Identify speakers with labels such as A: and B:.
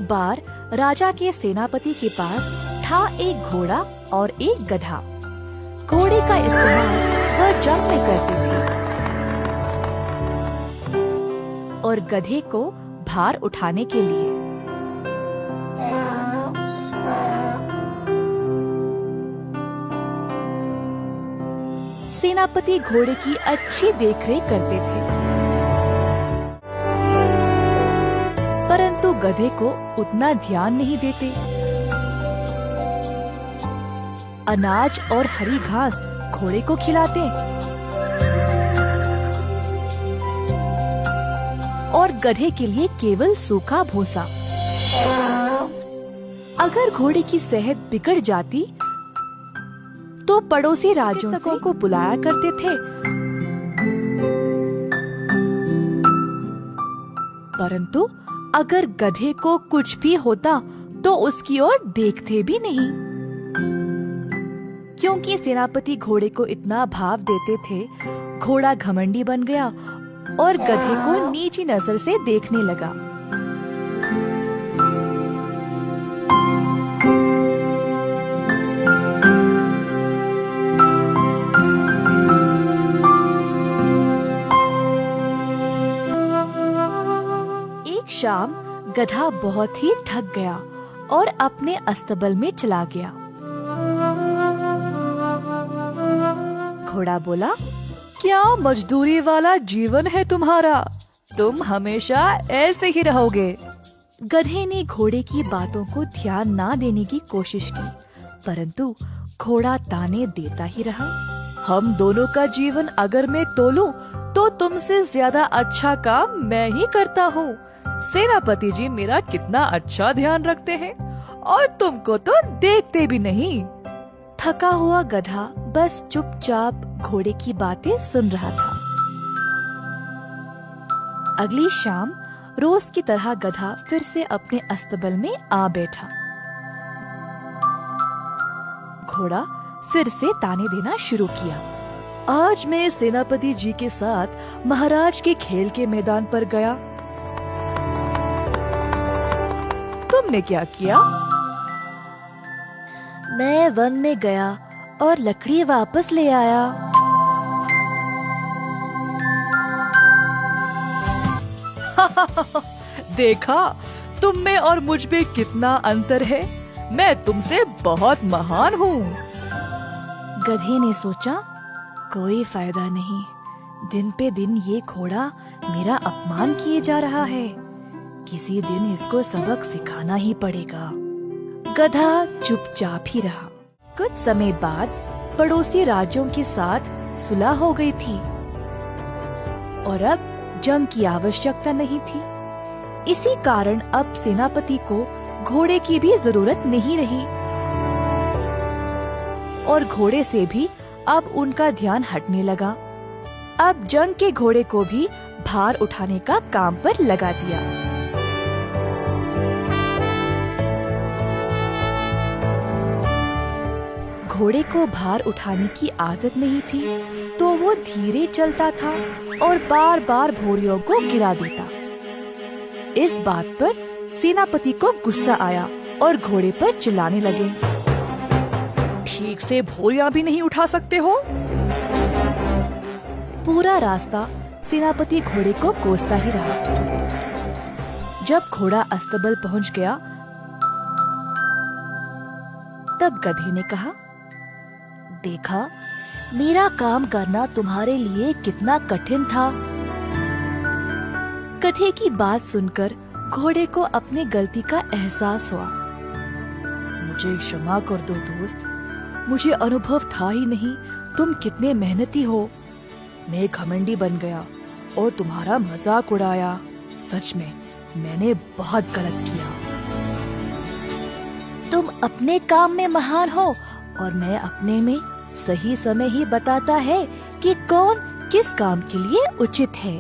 A: बार राजा के सेनापति के पास था एक घोड़ा और एक गधा। घोड़े का इस्तेमाल वह जंग में करते थे और गधे को भार उठाने के लिए। सेनापति घोड़े की अच्छी देखरेख करते थे, परंतु गधे को उतना ध्यान नहीं देते। अनाज और हरी घास घोड़े को खिलाते और गधे के लिए केवल सूखा भूसा। अगर घोड़े की सेहत बिगड़ जाती तो पड़ोसी राज्यों को बुलाया करते थे, परंतु अगर गधे को कुछ भी होता तो उसकी ओर देखते भी नहीं, क्योंकि सेनापति घोड़े को इतना भाव देते थे। घोड़ा घमंडी बन गया और गधे को नीची नजर से देखने लगा। एक शाम गधा बहुत ही थक गया और अपने अस्तबल में चला गया। घोड़ा बोला, क्या मजदूरी वाला जीवन है तुम्हारा? तुम हमेशा ऐसे ही रहोगे। गधे ने घोड़े की बातों को ध्यान ना देने की कोशिश की, परंतु घोड़ा ताने देता ही रहा। हम दोनों का जीवन अगर मैं तोलूं तो तुमसे ज्यादा अच्छा काम मैं ही करता हूँ। सेनापति जी मेरा कितना अच्छा ध्यान रखते हैं और तुमको तो देखते भी नहीं। थका हुआ गधा बस चुपचाप घोड़े की बातें सुन रहा था। अगली शाम रोज की तरह गधा फिर से अपने अस्तबल में आ बैठा। घोड़ा फिर से ताने देना शुरू किया। आज मैं सेनापति जी के साथ महाराज के खेल के मैदान पर गया। तुमने क्या किया? मैं वन में गया और लकड़ी वापस ले आया। देखा, तुम में और मुझ में कितना अंतर है। मैं तुमसे बहुत महान हूँ। गधे ने सोचा, कोई फायदा नहीं, दिन पे दिन ये घोड़ा मेरा अपमान किए जा रहा है। किसी दिन इसको सबक सिखाना ही पड़ेगा। गधा चुपचाप ही रहा। कुछ समय बाद पड़ोसी राज्यों के साथ सुलह हो गई थी और अब जंग की आवश्यकता नहीं थी। इसी कारण अब सेनापति को घोड़े की भी जरूरत नहीं रही और घोड़े से भी अब उनका ध्यान हटने लगा। अब जंग के घोड़े को भी भार उठाने का काम पर लगा दिया। घोड़े को भार उठाने की आदत नहीं थी, तो वो धीरे चलता था और बार बार भोरियों को गिरा देता। इस बात पर सेनापति को गुस्सा आया और घोड़े पर चिल्लाने लगे, ठीक से भोरियां भी नहीं उठा सकते हो? पूरा रास्ता सेनापति घोड़े को कोसता ही रहा। जब घोड़ा अस्तबल पहुंच गया, तब गधे ने कहा, देखा, मेरा काम करना तुम्हारे लिए कितना कठिन था। गधे की बात सुनकर घोड़े को अपनी गलती का एहसास हुआ। मुझे क्षमा कर दो दोस्त, मुझे अनुभव था ही नहीं तुम कितने मेहनती हो। मैं घमंडी बन गया और तुम्हारा मजाक उड़ाया। सच में मैंने बहुत गलत किया। तुम अपने काम में महान हो और मैं अपने में। सही समय ही बताता है कि कौन किस काम के लिए उचित है।